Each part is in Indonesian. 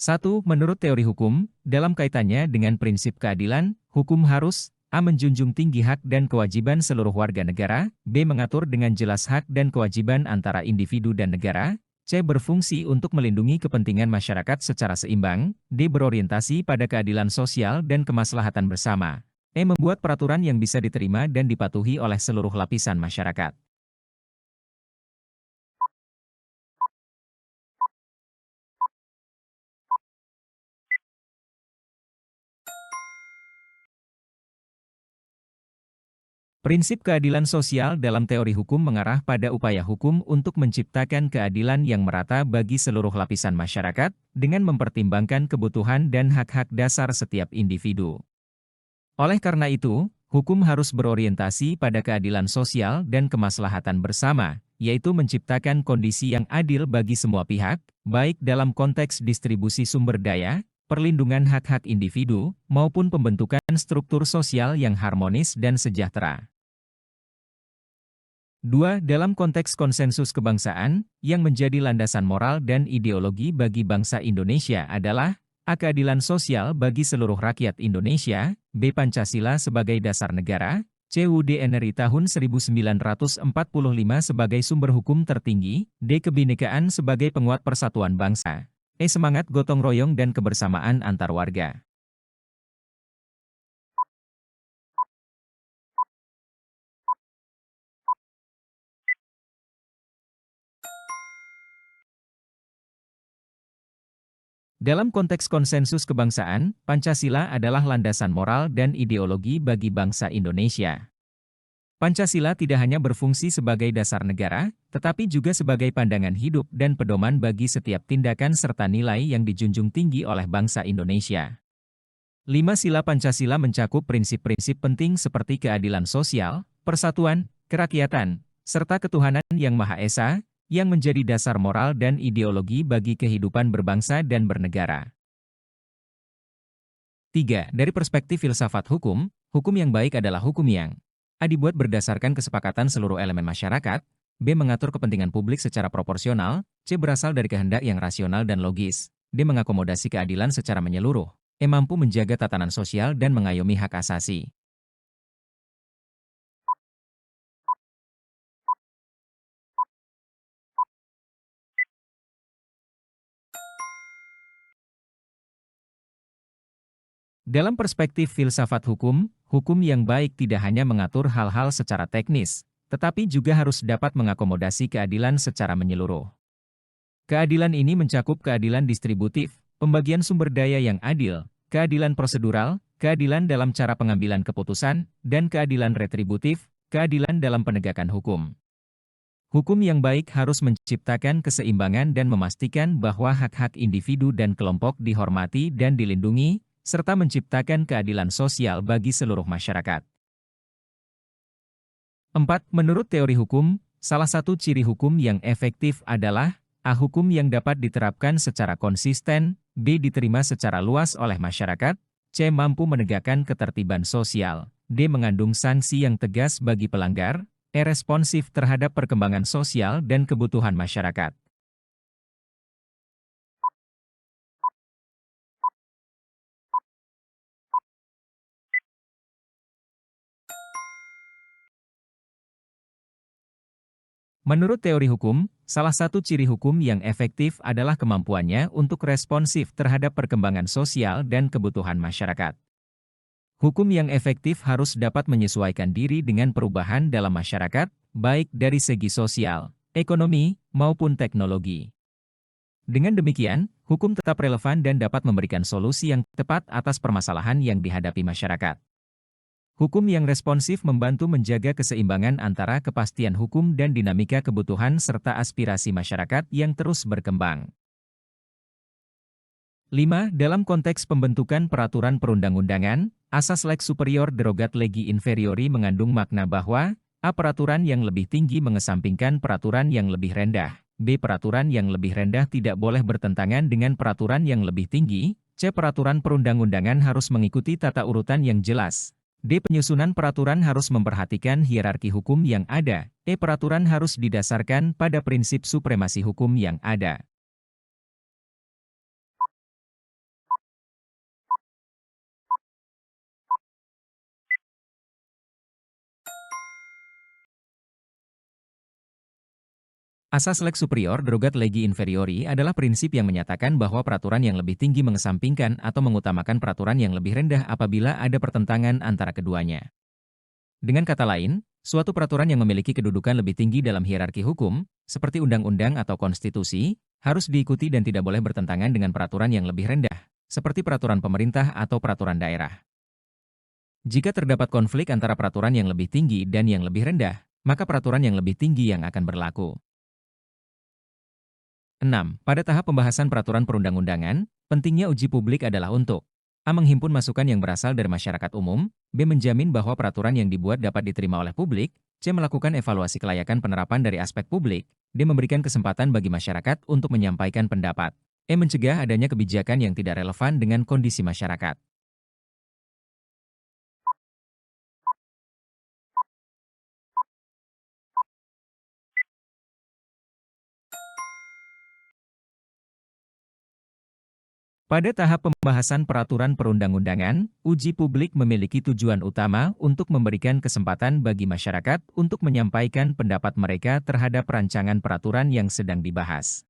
1. Menurut teori hukum, dalam kaitannya dengan prinsip keadilan, hukum harus A. Menjunjung tinggi hak dan kewajiban seluruh warga negara, B. Mengatur dengan jelas hak dan kewajiban antara individu dan negara, C. Berfungsi untuk melindungi kepentingan masyarakat secara seimbang, D. Berorientasi pada keadilan sosial dan kemaslahatan bersama, E. Membuat peraturan yang bisa diterima dan dipatuhi oleh seluruh lapisan masyarakat. Prinsip keadilan sosial dalam teori hukum mengarah pada upaya hukum untuk menciptakan keadilan yang merata bagi seluruh lapisan masyarakat, dengan mempertimbangkan kebutuhan dan hak-hak dasar setiap individu. Oleh karena itu, hukum harus berorientasi pada keadilan sosial dan kemaslahatan bersama, yaitu menciptakan kondisi yang adil bagi semua pihak, baik dalam konteks distribusi sumber daya, perlindungan hak-hak individu, maupun pembentukan struktur sosial yang harmonis dan sejahtera. 2. Dalam konteks konsensus kebangsaan, yang menjadi landasan moral dan ideologi bagi bangsa Indonesia adalah A. Keadilan sosial bagi seluruh rakyat Indonesia, B. Pancasila sebagai dasar negara, C. UUD NRI tahun 1945 sebagai sumber hukum tertinggi, D. Kebinekaan sebagai penguat persatuan bangsa, E. Semangat gotong royong dan kebersamaan antar warga. Dalam konteks konsensus kebangsaan, Pancasila adalah landasan moral dan ideologi bagi bangsa Indonesia. Pancasila tidak hanya berfungsi sebagai dasar negara, tetapi juga sebagai pandangan hidup dan pedoman bagi setiap tindakan serta nilai yang dijunjung tinggi oleh bangsa Indonesia. 5 sila Pancasila mencakup prinsip-prinsip penting seperti keadilan sosial, persatuan, kerakyatan, serta ketuhanan yang Maha Esa, yang menjadi dasar moral dan ideologi bagi kehidupan berbangsa dan bernegara. 3. Dari perspektif filsafat hukum, hukum yang baik adalah hukum yang A. Dibuat berdasarkan kesepakatan seluruh elemen masyarakat, B. Mengatur kepentingan publik secara proporsional, C. Berasal dari kehendak yang rasional dan logis, D. Mengakomodasi keadilan secara menyeluruh, E. Mampu menjaga tatanan sosial dan mengayomi hak asasi. Dalam perspektif filsafat hukum, hukum yang baik tidak hanya mengatur hal-hal secara teknis, tetapi juga harus dapat mengakomodasi keadilan secara menyeluruh. Keadilan ini mencakup keadilan distributif, pembagian sumber daya yang adil, keadilan prosedural, keadilan dalam cara pengambilan keputusan, dan keadilan retributif, keadilan dalam penegakan hukum. Hukum yang baik harus menciptakan keseimbangan dan memastikan bahwa hak-hak individu dan kelompok dihormati dan dilindungi, serta menciptakan keadilan sosial bagi seluruh masyarakat. 4. Menurut teori hukum, salah satu ciri hukum yang efektif adalah A. Hukum yang dapat diterapkan secara konsisten, B. Diterima secara luas oleh masyarakat, C. Mampu menegakkan ketertiban sosial, D. Mengandung sanksi yang tegas bagi pelanggar, E. Responsif terhadap perkembangan sosial dan kebutuhan masyarakat. Menurut teori hukum, salah satu ciri hukum yang efektif adalah kemampuannya untuk responsif terhadap perkembangan sosial dan kebutuhan masyarakat. Hukum yang efektif harus dapat menyesuaikan diri dengan perubahan dalam masyarakat, baik dari segi sosial, ekonomi, maupun teknologi. Dengan demikian, hukum tetap relevan dan dapat memberikan solusi yang tepat atas permasalahan yang dihadapi masyarakat. Hukum yang responsif membantu menjaga keseimbangan antara kepastian hukum dan dinamika kebutuhan serta aspirasi masyarakat yang terus berkembang. 5. Dalam konteks pembentukan peraturan perundang-undangan, asas lex superior derogat legi inferiori mengandung makna bahwa A. Peraturan yang lebih tinggi mengesampingkan peraturan yang lebih rendah, B. Peraturan yang lebih rendah tidak boleh bertentangan dengan peraturan yang lebih tinggi, C. Peraturan perundang-undangan harus mengikuti tata urutan yang jelas, D. Penyusunan peraturan harus memperhatikan hierarki hukum yang ada, E. Peraturan harus didasarkan pada prinsip supremasi hukum yang ada. Asas lex superior derogat legi inferiori adalah prinsip yang menyatakan bahwa peraturan yang lebih tinggi mengesampingkan atau mengutamakan peraturan yang lebih rendah apabila ada pertentangan antara keduanya. Dengan kata lain, suatu peraturan yang memiliki kedudukan lebih tinggi dalam hierarki hukum, seperti undang-undang atau konstitusi, harus diikuti dan tidak boleh bertentangan dengan peraturan yang lebih rendah, seperti peraturan pemerintah atau peraturan daerah. Jika terdapat konflik antara peraturan yang lebih tinggi dan yang lebih rendah, maka peraturan yang lebih tinggi yang akan berlaku. 6. Pada tahap pembahasan peraturan perundang-undangan, pentingnya uji publik adalah untuk A. Menghimpun masukan yang berasal dari masyarakat umum, B. Menjamin bahwa peraturan yang dibuat dapat diterima oleh publik, C. Melakukan evaluasi kelayakan penerapan dari aspek publik, D. Memberikan kesempatan bagi masyarakat untuk menyampaikan pendapat, E. Mencegah adanya kebijakan yang tidak relevan dengan kondisi masyarakat. Pada tahap pembahasan peraturan perundang-undangan, uji publik memiliki tujuan utama untuk memberikan kesempatan bagi masyarakat untuk menyampaikan pendapat mereka terhadap rancangan peraturan yang sedang dibahas.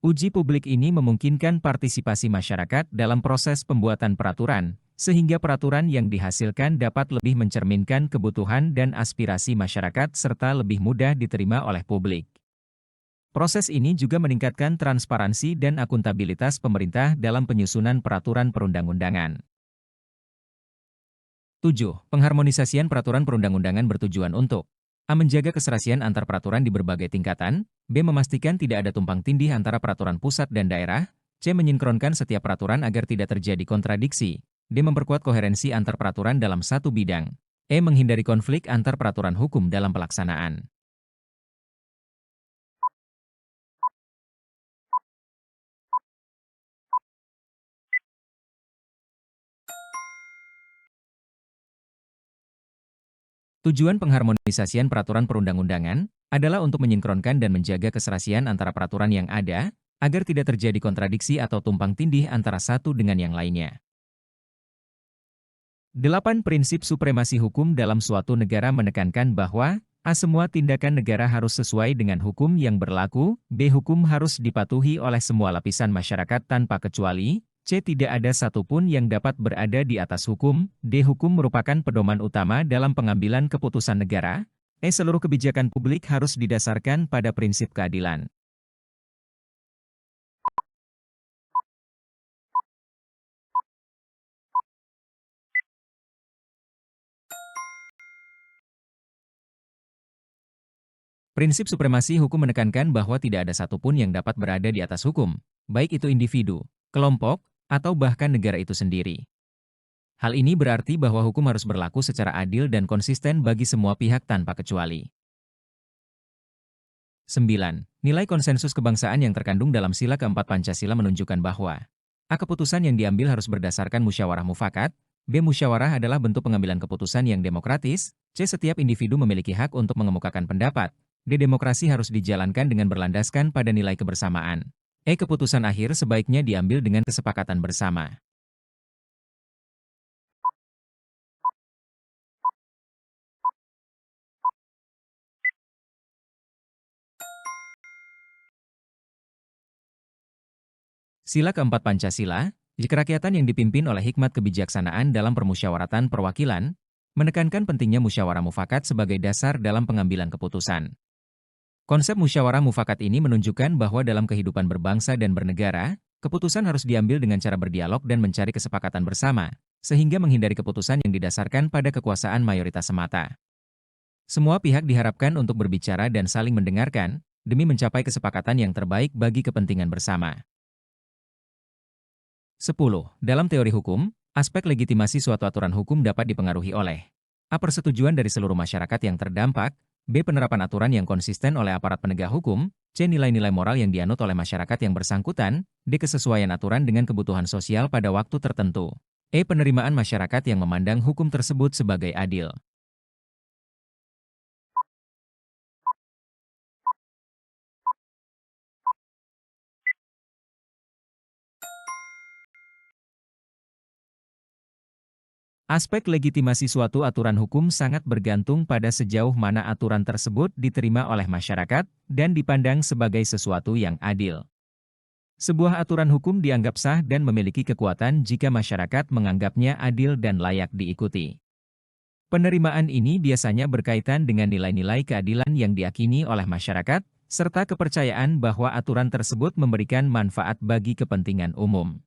Uji publik ini memungkinkan partisipasi masyarakat dalam proses pembuatan peraturan, sehingga peraturan yang dihasilkan dapat lebih mencerminkan kebutuhan dan aspirasi masyarakat serta lebih mudah diterima oleh publik. Proses ini juga meningkatkan transparansi dan akuntabilitas pemerintah dalam penyusunan peraturan perundang-undangan. 7. Pengharmonisasian peraturan perundang-undangan bertujuan untuk A. Menjaga keserasian antar peraturan di berbagai tingkatan, B. Memastikan tidak ada tumpang tindih antara peraturan pusat dan daerah, C. Menyinkronkan setiap peraturan agar tidak terjadi kontradiksi, D. Memperkuat koherensi antar peraturan dalam satu bidang, E. Menghindari konflik antar peraturan hukum dalam pelaksanaan. Tujuan pengharmonisasian peraturan perundang-undangan adalah untuk menyinkronkan dan menjaga keserasian antara peraturan yang ada, agar tidak terjadi kontradiksi atau tumpang tindih antara satu dengan yang lainnya. 8. Prinsip supremasi hukum dalam suatu negara menekankan bahwa A. Semua tindakan negara harus sesuai dengan hukum yang berlaku, B. Hukum harus dipatuhi oleh semua lapisan masyarakat tanpa kecuali, C. Tidak ada satupun yang dapat berada di atas hukum, D. Hukum merupakan pedoman utama dalam pengambilan keputusan negara, E. Seluruh kebijakan publik harus didasarkan pada prinsip keadilan. Prinsip supremasi hukum menekankan bahwa tidak ada satupun yang dapat berada di atas hukum, baik itu individu, kelompok, atau bahkan negara itu sendiri. Hal ini berarti bahwa hukum harus berlaku secara adil dan konsisten bagi semua pihak tanpa kecuali. 9. Nilai konsensus kebangsaan yang terkandung dalam sila keempat Pancasila menunjukkan bahwa A. Keputusan yang diambil harus berdasarkan musyawarah mufakat, B. Musyawarah adalah bentuk pengambilan keputusan yang demokratis, C. Setiap individu memiliki hak untuk mengemukakan pendapat, D. Demokrasi harus dijalankan dengan berlandaskan pada nilai kebersamaan, E. Keputusan akhir sebaiknya diambil dengan kesepakatan bersama. Sila keempat Pancasila, kerakyatan yang dipimpin oleh hikmat kebijaksanaan dalam permusyawaratan perwakilan, menekankan pentingnya musyawarah mufakat sebagai dasar dalam pengambilan keputusan. Konsep musyawarah mufakat ini menunjukkan bahwa dalam kehidupan berbangsa dan bernegara, keputusan harus diambil dengan cara berdialog dan mencari kesepakatan bersama, sehingga menghindari keputusan yang didasarkan pada kekuasaan mayoritas semata. Semua pihak diharapkan untuk berbicara dan saling mendengarkan, demi mencapai kesepakatan yang terbaik bagi kepentingan bersama. 10. Dalam teori hukum, aspek legitimasi suatu aturan hukum dapat dipengaruhi oleh A. Persetujuan dari seluruh masyarakat yang terdampak, B. Penerapan aturan yang konsisten oleh aparat penegak hukum, C. Nilai-nilai moral yang dianut oleh masyarakat yang bersangkutan, D. Kesesuaian aturan dengan kebutuhan sosial pada waktu tertentu, E. Penerimaan masyarakat yang memandang hukum tersebut sebagai adil. Aspek legitimasi suatu aturan hukum sangat bergantung pada sejauh mana aturan tersebut diterima oleh masyarakat dan dipandang sebagai sesuatu yang adil. Sebuah aturan hukum dianggap sah dan memiliki kekuatan jika masyarakat menganggapnya adil dan layak diikuti. Penerimaan ini biasanya berkaitan dengan nilai-nilai keadilan yang diyakini oleh masyarakat, serta kepercayaan bahwa aturan tersebut memberikan manfaat bagi kepentingan umum.